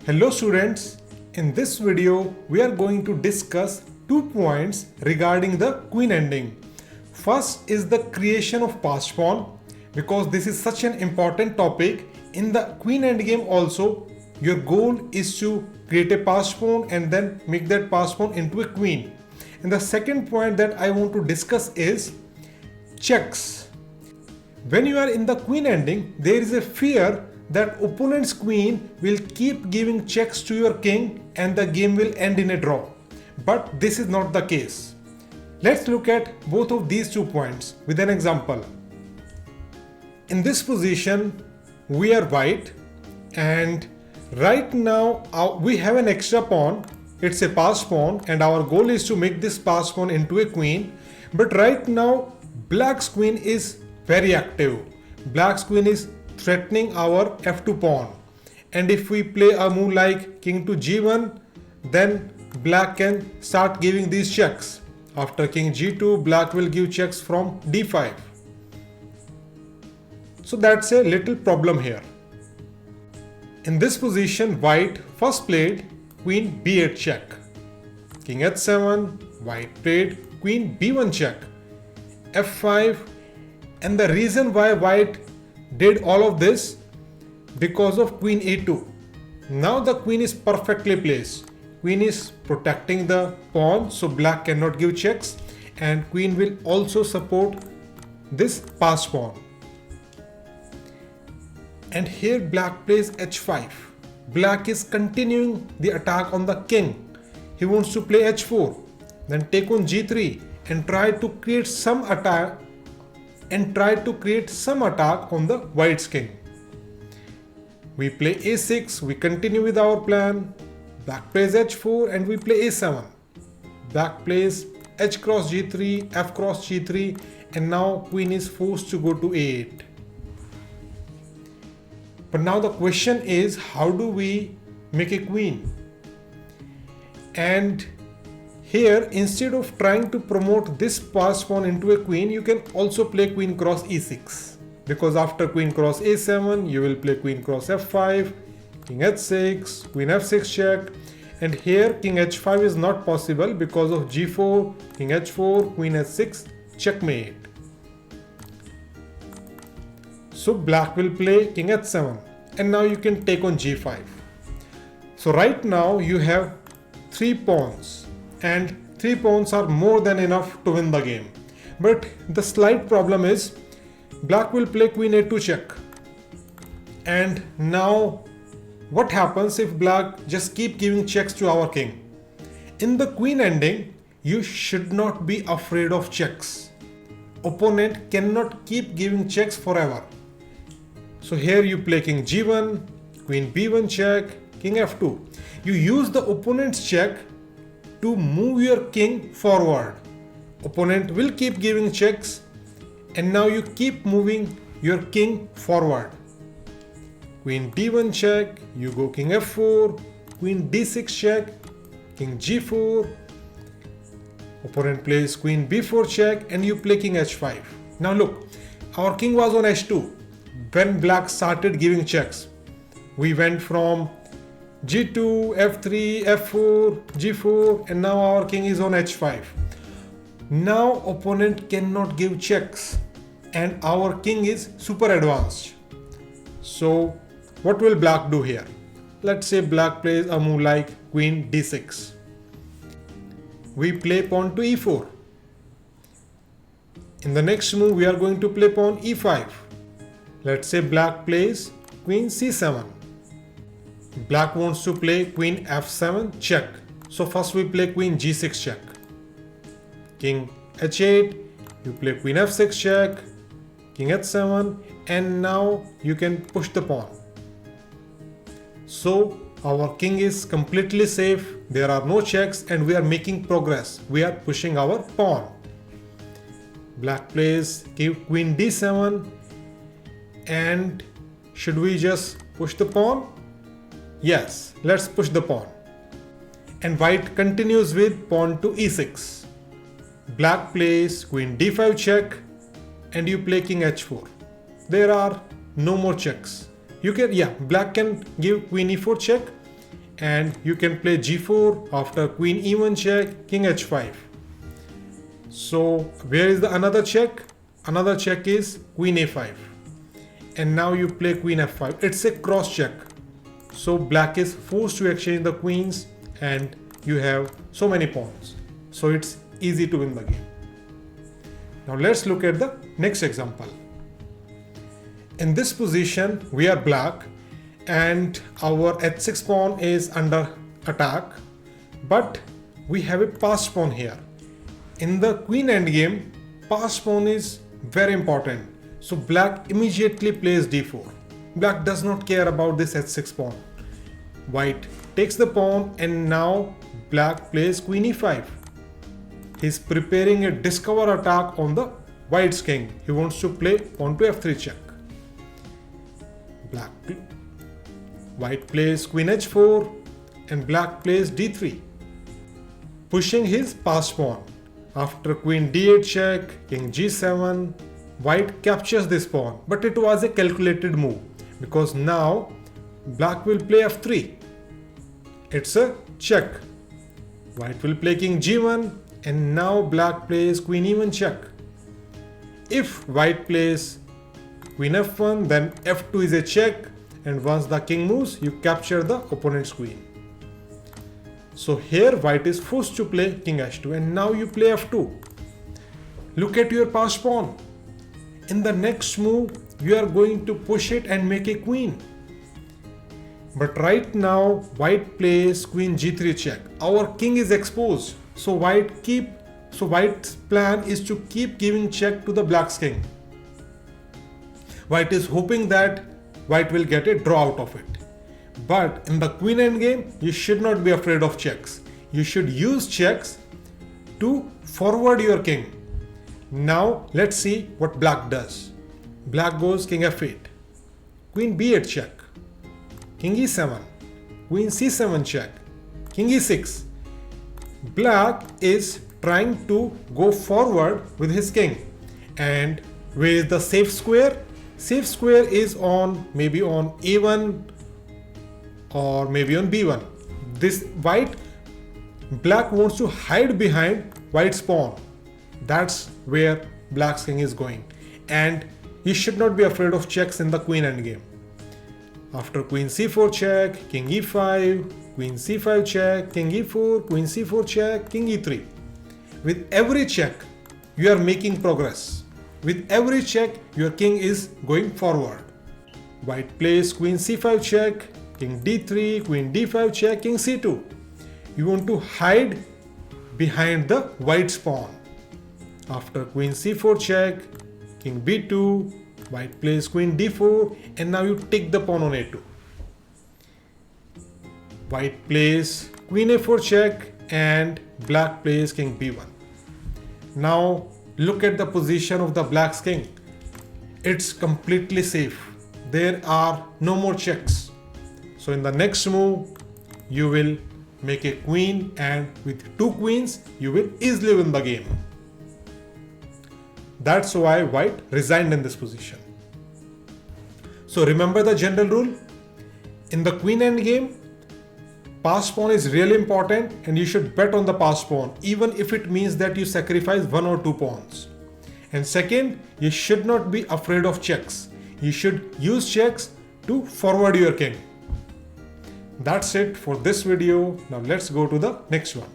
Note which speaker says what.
Speaker 1: Hello students, in this video we are going to discuss 2 points regarding the queen ending. First is the creation of passed pawn, because this is such an important topic. In the queen endgame also, your goal is to create a passed pawn and then make that passed pawn into a queen. And the second point that I want to discuss is checks. When you are in the queen ending, there is a fear that opponent's queen will keep giving checks to your king and the game will end in a draw. But this is not the case. Let's look at both of these 2 points with an example. In this position, we are white, and right now we have an extra pawn. It's a passed pawn and our goal is to make this passed pawn into a queen. But right now black's queen is very active. Black's queen is threatening our f2 pawn, and if we play a move like king to g1, then black can start giving these checks. After king g2, black will give checks from d5. So that's a little problem here. In this position, white first played queen b8 check, king h7, white played queen b1 check, f5, and the reason why white did all of this, because of queen a2. Now the queen is perfectly placed. Queen is protecting the pawn, so black cannot give checks, and queen will also support this passed pawn. And here black plays h5. Black is continuing the attack on the king. He wants to play h4, then take on g3 and try to create some attack on the white's king. We play a6, we continue with our plan. Black plays h4 and we play a7. Black plays h cross g3, f cross g3, and now queen is forced to go to a8. But now the question is, how do we make a queen? And here, instead of trying to promote this passed pawn into a queen, you can also play queen cross e6. Because after queen cross a7, you will play queen cross f5, king h6, queen f6 check. And here king h5 is not possible because of g4, king h4, queen h6, checkmate. So black will play king h7, and now you can take on g5. So right now you have 3 pawns, and 3 pawns are more than enough to win the game. But the slight problem is black will play queen a2 check. And now what happens if black just keep giving checks to our king? In the queen ending, you should not be afraid of checks. Opponent cannot keep giving checks forever. So here you play king g1, queen b1 check, king f2. You use the opponent's check to move your king forward. Opponent will keep giving checks, and now you keep moving your king forward. Queen d1 check, you go king f4, queen d6 check, king g4. Opponent plays queen b4 check, and you play king h5. Now look, our king was on h2 when black started giving checks. We went from g2, f3, f4, g4, and now our king is on h5. Now opponent cannot give checks and our king is super advanced. So what will black do here? Let's say black plays a move like queen d6. We play pawn to e4. In the next move we are going to play pawn e5. Let's say black plays queen c7. Black wants to play queen f7 check. So first we play queen g6 check. King h8, you play queen f6 check, king h7, and now you can push the pawn. So our king is completely safe, there are no checks, and we are making progress. We are pushing our pawn. Black plays queen d7, and should we just push the pawn? Yes, let's push the pawn. And white continues with pawn to e6. Black plays queen d5 check, and you play king h4. There are no more checks. You can, black can give queen e4 check, and you can play g4 after queen e1 check, king h5. So where is the another check? Another check is queen a5. And now you play queen f5. It's a cross check. So black is forced to exchange the queens and you have so many pawns. So it's easy to win the game. Now let's look at the next example. In this position, we are black and our h6 pawn is under attack, but we have a passed pawn here. In the queen endgame, passed pawn is very important. So black immediately plays d4. Black does not care about this h6 pawn. White takes the pawn and now black plays queen e5. He's preparing a discover attack on the white's king. He wants to play pawn to f3 check. White plays queen h4 and black plays d3, pushing his passed pawn. After queen d8 check, king g7, white captures this pawn, but it was a calculated move because now black will play f3. It's a check. White will play king g1 and now black plays queen e1 check. If white plays queen f1, then f2 is a check, and once the king moves, you capture the opponent's queen. So here white is forced to play king h2 and now you play f2. Look at your passed pawn. In the next move, you are going to push it and make a queen. But right now, white plays queen g3 check. Our king is exposed. So white's plan is to keep giving check to the black's king. White is hoping that white will get a draw out of it. But in the queen endgame, you should not be afraid of checks. You should use checks to forward your king. Now let's see what black does. Black goes king f8, queen b8 check, king e7, queen c7 check, king e6. Black is trying to go forward with his king. And where is the safe square? Safe square is maybe on a1 or maybe on b1. Black wants to hide behind white's pawn. That's where black's king is going. And you should not be afraid of checks in the queen endgame. After queen c4 check, king e5, queen c5 check, king e4, queen c4 check, king e3. With every check, you are making progress. With every check, your king is going forward. White plays queen c5 check, king d3, queen d5 check, king c2. You want to hide behind the white's pawn. After queen c4 check, king b2, white plays queen d4 and now you take the pawn on a2. White plays queen a4 check and black plays king b1. Now look at the position of the black's king. It's completely safe. There are no more checks. So in the next move, you will make a queen and with two queens, you will easily win the game. That's why white resigned in this position. So remember the general rule. In the queen endgame, passed pawn is really important and you should bet on the passed pawn even if it means that you sacrifice one or two pawns. And second, you should not be afraid of checks. You should use checks to forward your king. That's it for this video. Now let's go to the next one.